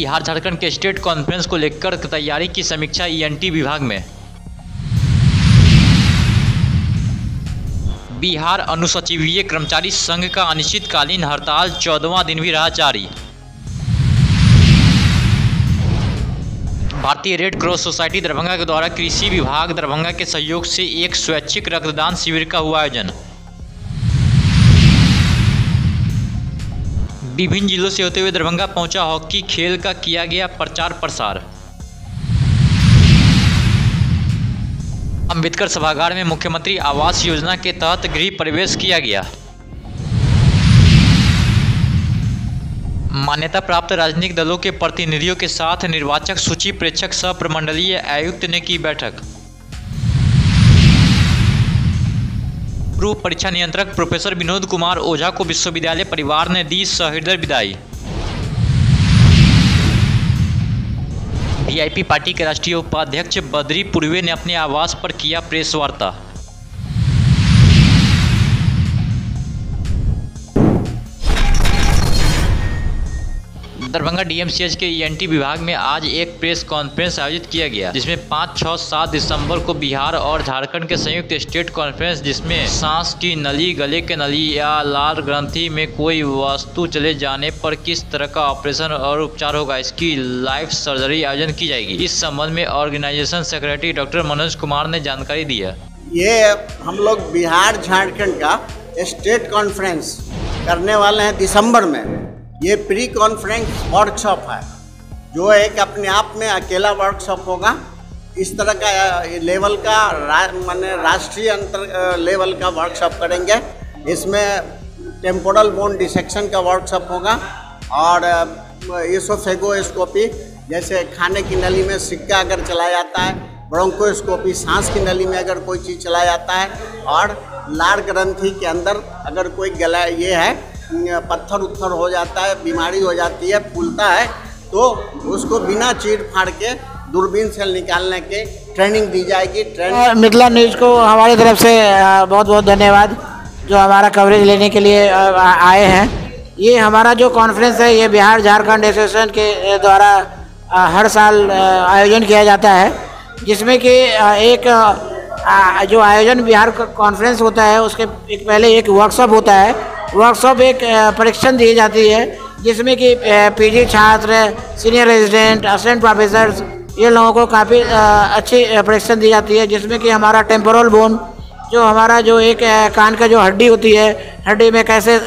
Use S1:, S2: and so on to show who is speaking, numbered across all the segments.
S1: बिहार झारखंड के state conference को लेकर तैयारी की समीक्षा ईएनटी विभाग में। बिहार अनुसचिवीय कर्मचारी संघ का अनिश्चितकालीन हड़ताल 14वां दिन भी रहा जारी। भारतीय रेड क्रॉस सोसाइटी दरभंगा के द्वारा कृषि विभाग दरभंगा के सहयोग से एक स्वैच्छिक रक्तदान शिविर का हुआ आयोजन। विभिन्न जिलों से होते हुए दरभंगा पहुंचा हॉकी खेल का किया गया प्रचार प्रसार। अंबेडकर सभागार में मुख्यमंत्री आवास योजना के तहत गृह प्रवेश किया गया। मान्यता प्राप्त राजनीतिक दलों के प्रतिनिधियों के साथ निर्वाचक सूची प्रेक्षक सह प्रमंडलीय आयुक्त ने की बैठक। पूर्व परीक्षा नियंत्रक प्रोफेसर विनोद कुमार ओझा को विश्वविद्यालय परिवार ने दी सहृदय विदाई। वीआईपी पार्टी के राष्ट्रीय उपाध्यक्ष बद्री पूर्वे ने अपने आवास पर किया प्रेस वार्ता। दरभंगा डीएमसीएच के ईएनटी विभाग में आज एक प्रेस कॉन्फ्रेंस आयोजित किया गया, जिसमें 5, 6, 7 दिसंबर को बिहार और झारखंड के संयुक्त स्टेट कॉन्फ्रेंस, जिसमें सांस की नली, गले के नली या लाल ग्रंथि में कोई वस्तु चले जाने पर किस तरह का ऑपरेशन और उपचार होगा, इसकी लाइव सर्जरी आयोजन की जाएगी। इस संबंध में organisation secretary doctor Manoj Kumar ने जानकारी दी है।
S2: ये हम लोग बिहार झारखंड का स्टेट कॉन्फ्रेंस करने वाले हैं दिसंबर में। ये प्री कॉन्फ्रेंस वर्कशॉप है, जो एक अपने आप में अकेला वर्कशॉप होगा। इस तरह का लेवल का माने राष्ट्रीय अंतर लेवल का वर्कशॉप करेंगे। इसमें टेम्पोरल बोन डिसेक्शन का वर्कशॉप होगा और एसोफेगोस्कोपी, जैसे खाने की नली में सिक्का अगर चला जाता है, ब्रोंकोस्कोपी सांस की नली में अगर कोई चीज़ चला जाता है, और लार ग्रंथि के अंदर अगर कोई गला ये है पत्थर उत्थर हो जाता है, बीमारी हो जाती है, फूलता है, तो उसको बिना चीर फाड़ के दूरबीन से निकालने के ट्रेनिंग दी जाएगी।
S3: मिथिला न्यूज़ को हमारी तरफ से बहुत बहुत धन्यवाद, जो हमारा कवरेज लेने के लिए आए हैं। ये हमारा जो कॉन्फ्रेंस है, ये बिहार झारखंड एसोसिएशन के द्वारा हर साल आयोजन किया जाता है, जिसमें कि एक जो आयोजन बिहार कॉन्फ्रेंस होता है, उसके एक पहले एक वर्कशॉप होता है। वर्कशॉप एक परीक्षण दी जाती है, जिसमें कि पीजी छात्र, सीनियर रेजिडेंट, असिस्टेंट प्रोफेसर्स, ये लोगों को काफ़ी अच्छी परीक्षण दी जाती है, जिसमें कि हमारा टेम्पोरल बोन, जो हमारा जो एक कान का जो हड्डी होती है, हड्डी में कैसे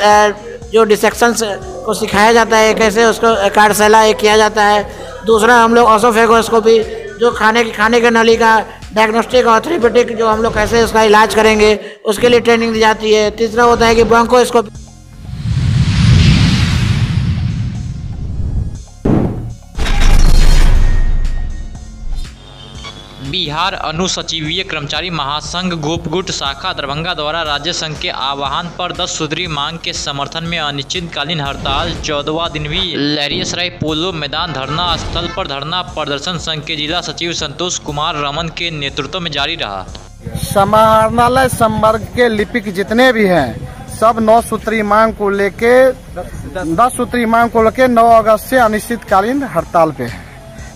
S3: जो डिसेक्शंस को सिखाया जाता है, कैसे उसको कार्यशाला किया जाता है। दूसरा हम लोग एसोफेगोस्कोपी, जो खाने के नली का डायग्नोस्टिक और थेरेप्यूटिक, जो हम लोग कैसे उसका इलाज करेंगे, उसके लिए ट्रेनिंग दी जाती है। तीसरा होता है कि ब्रोंकोस्कोपी।
S1: बिहार अनुसचिवीय कर्मचारी महासंघ गोपगुट शाखा दरभंगा द्वारा राज्य संघ के आह्वान पर 10 सूत्री मांग के समर्थन में अनिश्चितकालीन हड़ताल 14वां दिन भी लहरियासराय पोलो मैदान धरना स्थल पर धरना प्रदर्शन संघ के जिला सचिव संतोष कुमार रमन के नेतृत्व में जारी रहा।
S4: समाहरणालय संवर्ग के लिपिक जितने भी हैं, सब 9 सूत्री मांग को लेके 10 सूत्री मांग को लेके 9 अगस्त से अनिश्चितकालीन हड़ताल पे है।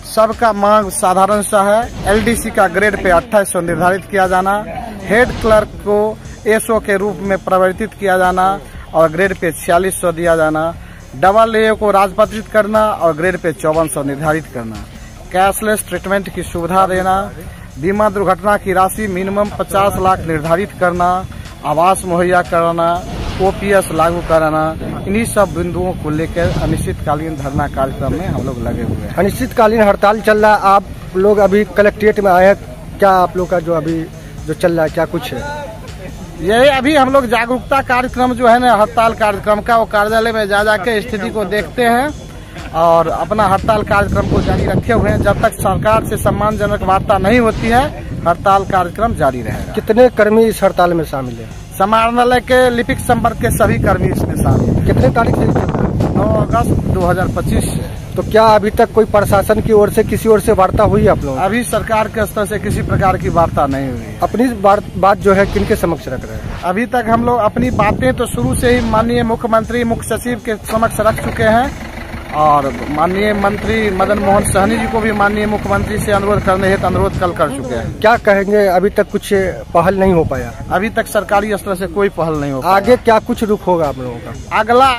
S4: सबका मांग साधारण सा है। एलडीसी का ग्रेड पे 2800 निर्धारित किया जाना, हेड क्लर्क को एसओ के रूप में परिवर्तित किया जाना और ग्रेड पे 4600 दिया जाना, डबल ए को राजपत्रित करना और ग्रेड पे 5400 निर्धारित करना, कैशलेस ट्रीटमेंट की सुविधा देना, बीमा दुर्घटना की राशि मिनिमम 50 लाख निर्धारित करना, आवास मुहैया कराना, ओपीएस लागू कराना, इन्हीं सब बिंदुओं को लेकर अनिश्चितकालीन धरना कार्यक्रम में हम लोग लगे हुए हैं।
S5: अनिश्चितकालीन हड़ताल चल रहा है, आप लोग अभी कलेक्ट्रेट में आए हैं, क्या आप लोग का जो अभी जो चल रहा है क्या कुछ है?
S4: ये अभी हम लोग जागरूकता कार्यक्रम जो है ना, हड़ताल कार्यक्रम का, वो कार्यालय में जा जाके स्थिति को देखते हैं और अपना हड़ताल कार्यक्रम को जारी रखे हुए हैं। जब तक सरकार से सम्मानजनक वार्ता नहीं होती है, हड़ताल कार्यक्रम जारी रहेगा।
S5: कितने कर्मी इस हड़ताल में शामिल है?
S4: समाहरणालय के लिपिक संवर्ग के सभी कर्मी इसमें शामिल हैं।
S5: कितने तारीख से?
S4: 9 अगस्त 2025 से।
S5: तो क्या अभी तक कोई प्रशासन की ओर से किसी ओर से वार्ता हुई आप लोग?
S4: अभी सरकार के स्तर से किसी प्रकार की वार्ता नहीं हुई।
S5: अपनी बात जो है किनके समक्ष रख रहे हैं?
S4: अभी तक हम लोग अपनी बातें तो शुरू से ही माननीय मुख्यमंत्री, मुख्य सचिव के समक्ष रख चुके हैं और माननीय मंत्री मदन मोहन सहनी जी को भी माननीय मुख्यमंत्री से अनुरोध करने हेतु अनुरोध कल कर चुके हैं।
S5: क्या कहेंगे, अभी तक कुछ पहल नहीं हो पाया?
S4: अभी तक सरकारी स्तर से कोई पहल नहीं हो पाया।
S5: आगे क्या कुछ रुख होगा आप लोगों का?
S4: अगला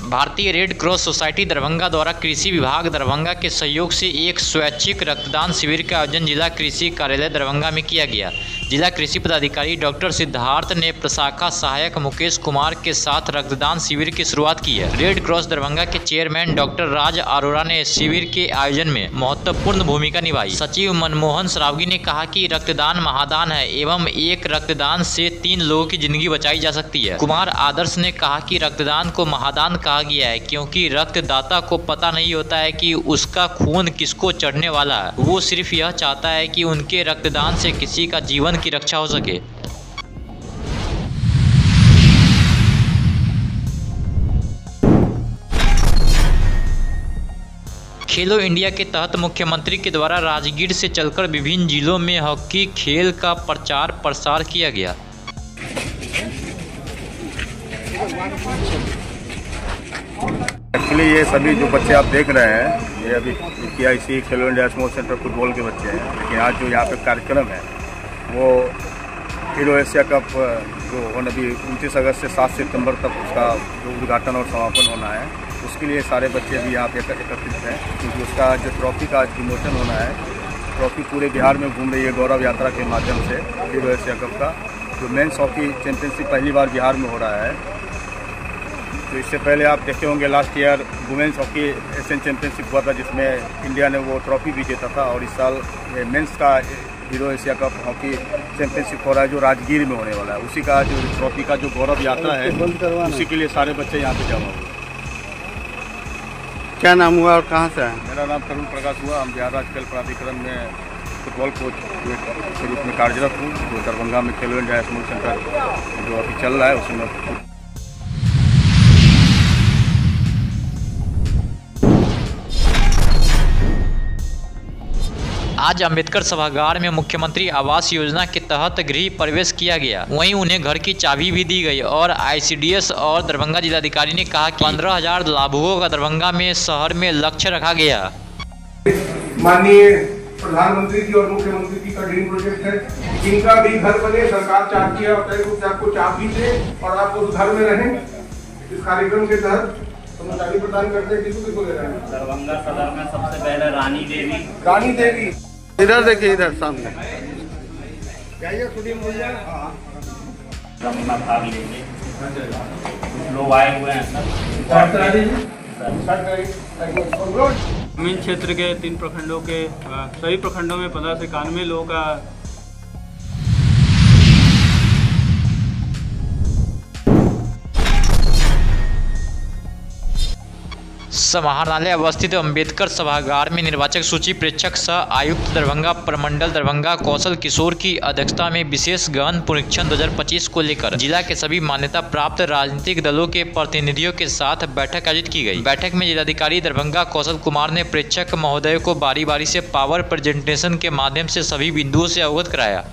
S1: भारतीय रेड क्रॉस सोसाइटी दरभंगा द्वारा कृषि विभाग दरभंगा के सहयोग से एक स्वैच्छिक रक्तदान शिविर का आयोजन जिला कृषि कार्यालय दरभंगा में किया गया। जिला कृषि पदाधिकारी डॉक्टर सिद्धार्थ ने प्रशाखा सहायक मुकेश कुमार के साथ रक्तदान शिविर की शुरुआत की है। रेड क्रॉस दरभंगा के चेयरमैन डॉक्टर राज अरोड़ा ने शिविर के आयोजन में महत्वपूर्ण भूमिका निभाई। सचिव मनमोहन सरावगी ने कहा कि रक्तदान महादान है एवं एक रक्तदान से 3 लोगों की जिंदगी बचाई जा सकती है। कुमार आदर्श ने कहा कि रक्तदान को महादान कहा गया है क्योंकि रक्तदाता को पता नहीं होता है कि उसका खून किसको चढ़ने वाला है। वो सिर्फ यह चाहता है कि उनके रक्तदान से किसी का जीवन की रक्षा हो सके। खेलो इंडिया के तहत मुख्यमंत्री के द्वारा राजगीर से चलकर विभिन्न जिलों में हॉकी खेल का प्रचार प्रसार किया गया।
S6: एक्चुअली ये सभी जो बच्चे आप देख रहे हैं ये अभी KIC खेलो इंडिया स्पोर्ट्स सेंटर फुटबॉल के बच्चे हैं, लेकिन आज जो यहाँ पे कार्यक्रम है वो हीरो एशिया कप जो होना अभी 29 अगस्त से 7 सितंबर तक उसका जो उद्घाटन और समापन होना है, उसके लिए सारे बच्चे भी यहाँ पे एकत्रित हैं क्योंकि उसका जो ट्रॉफी का विमोचन होना है, ट्रॉफी पूरे बिहार में घूम रही है गौरव यात्रा के माध्यम से। हीरो एशिया कप का जो मेंस हॉकी चैंपियनशिप पहली बार बिहार में हो रहा है। तो इससे पहले आप देखे होंगे last year women's hockey Asian championship हुआ था जिसमें इंडिया ने वो ट्रॉफी भी जीता था, और इस साल मेंस का hero Asia cup hockey championship हो रहा है जो राजगीर में होने वाला है। उसी का जो ट्रॉफी का जो गौरव यात्रा है उसी के लिए सारे बच्चे यहाँ पे जमा हुए।
S2: क्या नाम हुआ और कहाँ से है?
S6: मेरा नाम तरुण प्रकाश हुआ। हम बिहार राज्य खेल प्राधिकरण में फुटबॉल कोच के रूप में कार्यरत हूँ। जो दरभंगा में खेलो इंडिया स्पोर्ट्स सेंटर जो अभी चल रहा है उसमें
S1: आज अंबेडकर सभागार में मुख्यमंत्री आवास योजना के तहत गृह प्रवेश किया गया। वहीं उन्हें घर की चाबी भी दी गई और ICDS और दरभंगा जिलाधिकारी ने कहा कि 15,000 लाभुकों का दरभंगा में शहर में लक्ष्य रखा गया।
S7: माननीय प्रधानमंत्री की और मुख्यमंत्री जी का ड्रीम प्रोजेक्ट है, जिनका भी घर बने सरकार चाहती है और तय रूप से आपको चाबी दे और आप उस घर में रहें। इस कार्यक्रम के तहत हम चाबी प्रदान करते हैं। किसको दे रहे हैं?
S8: दरभंगा सदर में सबसे पहले रानी
S7: देवी
S2: इधर देखिए, इधर सामने
S8: भाग लेंगे। लोग आए हुए हैं
S9: ग्रामीण क्षेत्र के 3 प्रखंडों के सभी प्रखंडों में 15 से 91 लोगों का
S1: समाहरणालय अवस्थित अंबेडकर सभागार में निर्वाचक सूची प्रेक्षक सह आयुक्त दरभंगा प्रमंडल दरभंगा कौशल किशोर की अध्यक्षता में विशेष गहन पुनरीक्षण 2025 को लेकर जिला के सभी मान्यता प्राप्त राजनीतिक दलों के प्रतिनिधियों के साथ बैठक आयोजित की गई। बैठक में जिलाधिकारी दरभंगा कौशल कुमार ने प्रेक्षक महोदय को बारी बारी से पावर प्रेजेंटेशन के माध्यम से सभी बिंदुओं से अवगत कराया।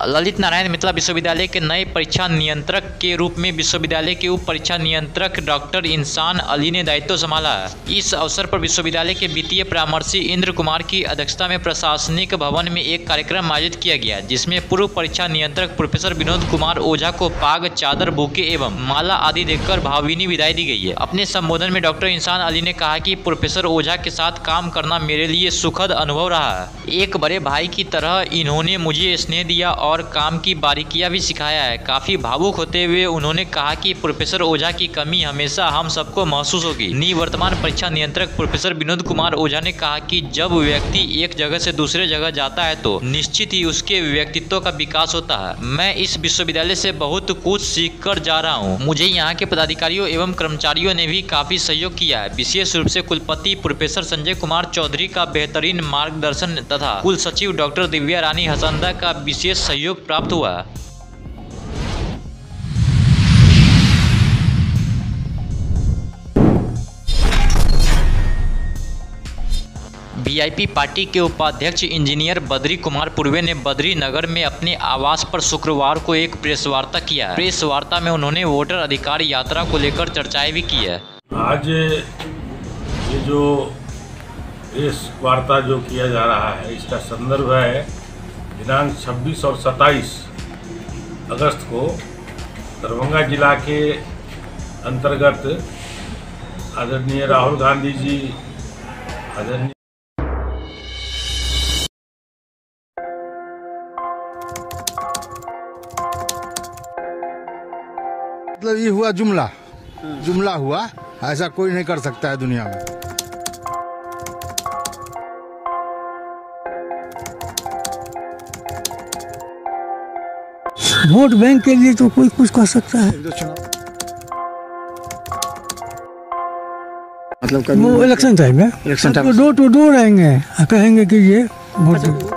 S1: ललित नारायण मिथिला विश्वविद्यालय के नए परीक्षा नियंत्रक के रूप में विश्वविद्यालय के उप परीक्षा नियंत्रक डॉक्टर इंसान अली ने दायित्व संभाला है। इस अवसर पर विश्वविद्यालय के वित्तीय परामर्शी इंद्र कुमार की अध्यक्षता में प्रशासनिक भवन में एक कार्यक्रम आयोजित किया गया, जिसमें पूर्व परीक्षा नियंत्रक प्रोफेसर विनोद कुमार ओझा को पाग, चादर, बुके एवं माला आदि देकर भावभीनी विदाई दी गई है। अपने संबोधन में डॉक्टर इंसान अली ने कहा कि प्रोफेसर ओझा के साथ काम करना मेरे लिए सुखद अनुभव रहा है। एक बड़े भाई की तरह इन्होंने मुझे स्नेह दिया और काम की बारीकियां भी सिखाया है। काफी भावुक होते हुए उन्होंने कहा कि प्रोफेसर ओझा की कमी हमेशा हम सबको महसूस होगी। निवर्तमान परीक्षा नियंत्रक प्रोफेसर विनोद कुमार ओझा ने कहा कि जब व्यक्ति एक जगह से दूसरे जगह जाता है तो निश्चित ही उसके व्यक्तित्व का विकास होता है। मैं इस विश्वविद्यालय से बहुत कुछ सीख कर जा रहा हूँ। मुझे यहाँ के पदाधिकारियों एवं कर्मचारियों ने भी काफी सहयोग किया है। विशेष रूप से कुलपति प्रोफेसर संजय कुमार चौधरी का बेहतरीन मार्गदर्शन तथा कुल सचिव डॉक्टर दिव्या रानी हसंदा का विशेष सहयोग प्राप्त हुआ। वीआईपी पार्टी के उपाध्यक्ष इंजीनियर बद्री कुमार पूर्वे ने बद्री नगर में अपने आवास पर शुक्रवार को एक प्रेस वार्ता किया। प्रेस वार्ता में उन्होंने वोटर अधिकार यात्रा को लेकर चर्चाएं भी की है।
S10: आज ये जो प्रेस वार्ता जो किया जा रहा है, इसका संदर्भ है दिनांक 26 और 27 अगस्त को दरभंगा जिला के अंतर्गत आदरणीय राहुल गांधी जी
S11: मतलब ये हुआ जुमला हुआ, ऐसा कोई नहीं कर सकता है दुनिया में।
S12: वोट बैंक के लिए तो कोई कुछ कर सकता है, मतलब वो इलेक्शन टाइम है, डोर टू डोर आएंगे, कहेंगे कि ये वोट